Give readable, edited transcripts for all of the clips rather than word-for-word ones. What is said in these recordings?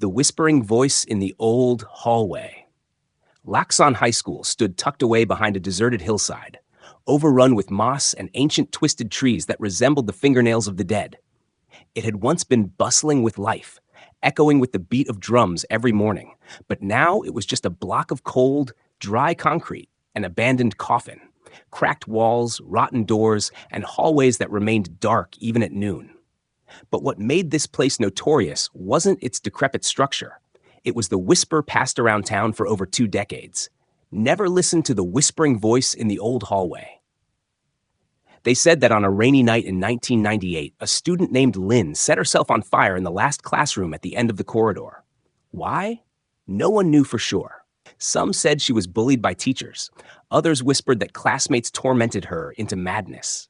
The whispering voice in the old hallway. Laxon High School stood tucked away behind a deserted hillside, overrun with moss and ancient twisted trees that resembled the fingernails of the dead. It had once been bustling with life, echoing with the beat of drums every morning, but now it was just a block of cold, dry concrete, an abandoned coffin, cracked walls, rotten doors, and hallways that remained dark even at noon. But what made this place notorious wasn't its decrepit structure. It was the whisper passed around town for over 2 decades. Never listen to the whispering voice in the old hallway. They said that on a rainy night in 1998, a student named Lynn set herself on fire in the last classroom at the end of the corridor. Why? No one knew for sure. Some said she was bullied by teachers. Others whispered that classmates tormented her into madness.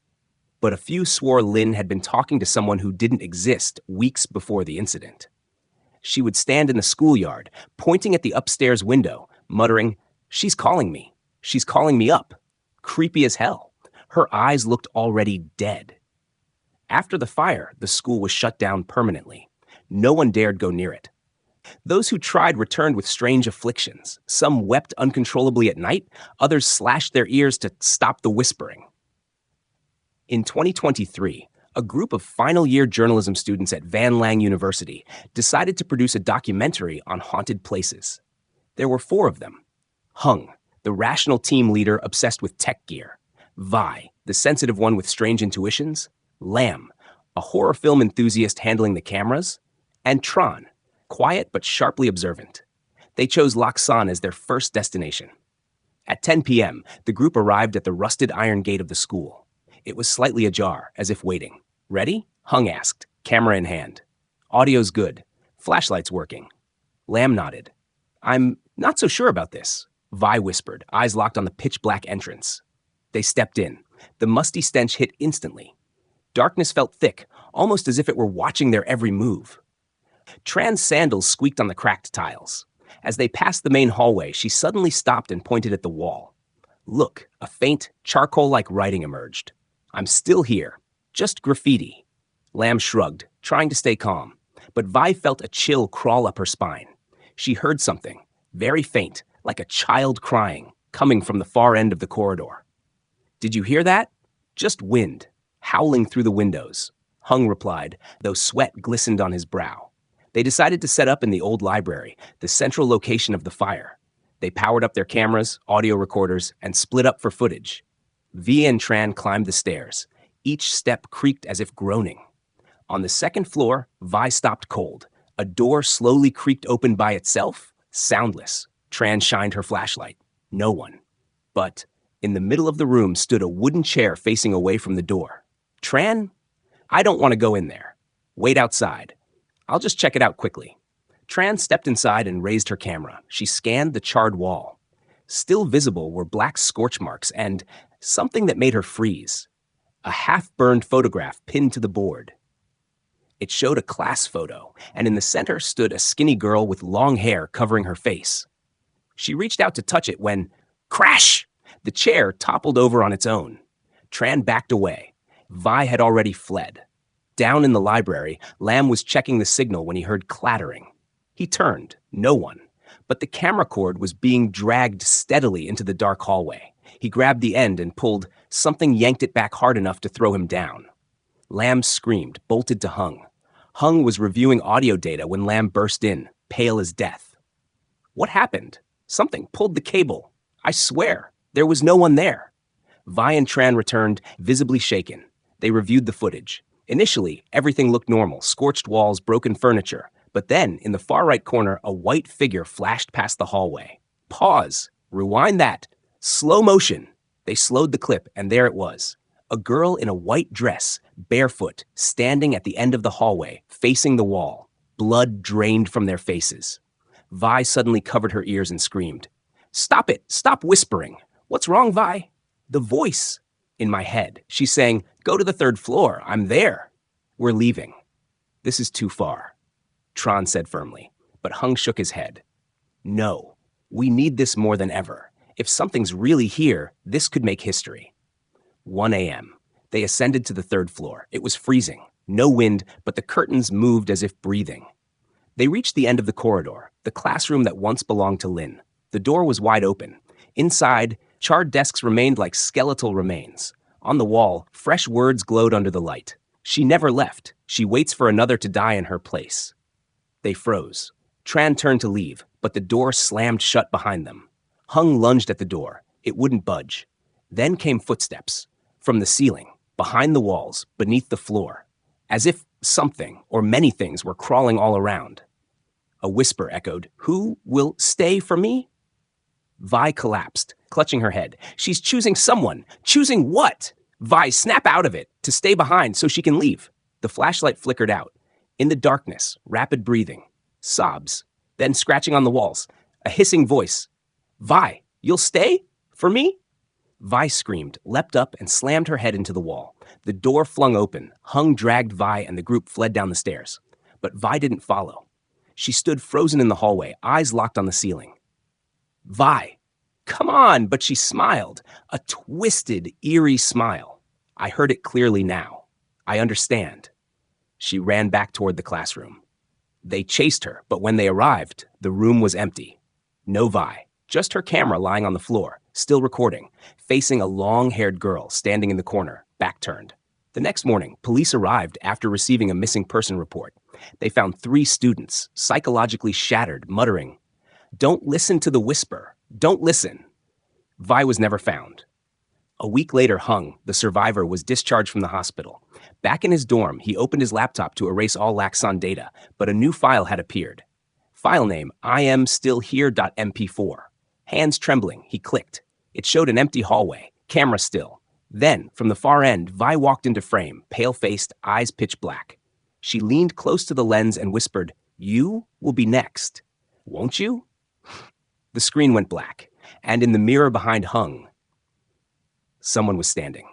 But a few swore Lynn had been talking to someone who didn't exist weeks before the incident. She would stand in the schoolyard, pointing at the upstairs window, muttering, "She's calling me. She's calling me up." Creepy as hell. Her eyes looked already dead. After the fire, the school was shut down permanently. No one dared go near it. Those who tried returned with strange afflictions. Some wept uncontrollably at night, others slashed their ears to stop the whispering. In 2023, a group of final-year journalism students at Van Lang University decided to produce a documentary on haunted places. There were 4 of them. Hung, the rational team leader obsessed with tech gear. Vi, the sensitive one with strange intuitions. Lam, a horror film enthusiast handling the cameras. And Tron, quiet but sharply observant. They chose Laxon as their first destination. At 10 p.m., the group arrived at the rusted iron gate of the school. It was slightly ajar, as if waiting. "Ready?" Hung asked, camera in hand. "Audio's good. Flashlight's working." Lam nodded. "I'm not so sure about this," Vi whispered, eyes locked on the pitch-black entrance. They stepped in. The musty stench hit instantly. Darkness felt thick, almost as if it were watching their every move. Tran's sandals squeaked on the cracked tiles. As they passed the main hallway, she suddenly stopped and pointed at the wall. Look, a faint, charcoal-like writing emerged. "I'm still here. Just graffiti." Lam shrugged, trying to stay calm, but Vi felt a chill crawl up her spine. She heard something, very faint, like a child crying, coming from the far end of the corridor. "Did you hear that?" "Just wind, howling through the windows," Hung replied, though sweat glistened on his brow. They decided to set up in the old library, the central location of the fire. They powered up their cameras, audio recorders, and split up for footage. Vi and Tran climbed the stairs. Each step creaked as if groaning. On the second floor, Vi stopped cold. A door slowly creaked open by itself, soundless. Tran shined her flashlight. No one. But in the middle of the room stood a wooden chair facing away from the door. "Tran, I don't want to go in there. Wait outside. I'll just check it out quickly." Tran stepped inside and raised her camera. She scanned the charred wall. Still visible were black scorch marks and something that made her freeze. A half-burned photograph pinned to the board. It showed a class photo, and in the center stood a skinny girl with long hair covering her face. She reached out to touch it when, crash! The chair toppled over on its own. Tran backed away. Vi had already fled. Down in the library, Lam was checking the signal when he heard clattering. He turned. No one. But the camera cord was being dragged steadily into the dark hallway. He grabbed the end and pulled. Something yanked it back hard enough to throw him down. Lam screamed, bolted to Hung. Hung was reviewing audio data when Lam burst in, pale as death. "What happened? Something pulled the cable. I swear, there was no one there." Vi and Tran returned, visibly shaken. They reviewed the footage. Initially, everything looked normal, scorched walls, broken furniture. But then, in the far right corner, a white figure flashed past the hallway. Pause. Rewind that. Slow motion. They slowed the clip, and there it was. A girl in a white dress, barefoot, standing at the end of the hallway, facing the wall. Blood drained from their faces. Vi suddenly covered her ears and screamed. "Stop it! Stop whispering! What's wrong, Vi?" "The voice." In my head. She's saying, "Go to the 3rd floor. I'm there." "We're leaving." "This is too far," Tron said firmly, but Hung shook his head. "No, we need this more than ever. If something's really here, this could make history." 1 a.m. They ascended to the 3rd floor. It was freezing. No wind, but the curtains moved as if breathing. They reached the end of the corridor, the classroom that once belonged to Lynn. The door was wide open. Inside, charred desks remained like skeletal remains. On the wall, fresh words glowed under the light. She never left. She waits for another to die in her place. They froze. Tran turned to leave, but the door slammed shut behind them. Hung lunged at the door. It wouldn't budge. Then came footsteps. From the ceiling, behind the walls, beneath the floor. As if something, or many things, were crawling all around. A whisper echoed, "Who will stay for me?" Vi collapsed, clutching her head. She's choosing someone. Choosing what? Vi, snap out of it, to stay behind so she can leave. The flashlight flickered out. In the darkness, rapid breathing. Sobs. Then scratching on the walls. A hissing voice. Vi, you'll stay? For me? Vi screamed, leapt up, and slammed her head into the wall. The door flung open. Hung dragged Vi, and the group fled down the stairs. But Vi didn't follow. She stood frozen in the hallway, eyes locked on the ceiling. Vi, come on, but she smiled. A twisted, eerie smile. I heard it clearly now. I understand. She ran back toward the classroom. They chased her, but when they arrived, the room was empty. No Vi, just her camera lying on the floor, still recording, facing a long-haired girl standing in the corner, back turned. The next morning, police arrived after receiving a missing person report. They found 3 students, psychologically shattered, muttering, "Don't listen to the whisper. Don't listen." Vi was never found. A week later, Hung, the survivor, was discharged from the hospital. Back in his dorm, he opened his laptop to erase all Laxon data, but a new file had appeared. File name, imstillhere.mp4. Hands trembling, he clicked. It showed an empty hallway, camera still. Then, from the far end, Vi walked into frame, pale-faced, eyes pitch black. She leaned close to the lens and whispered, "You will be next. Won't you?" The screen went black, and in the mirror behind Hung, someone was standing.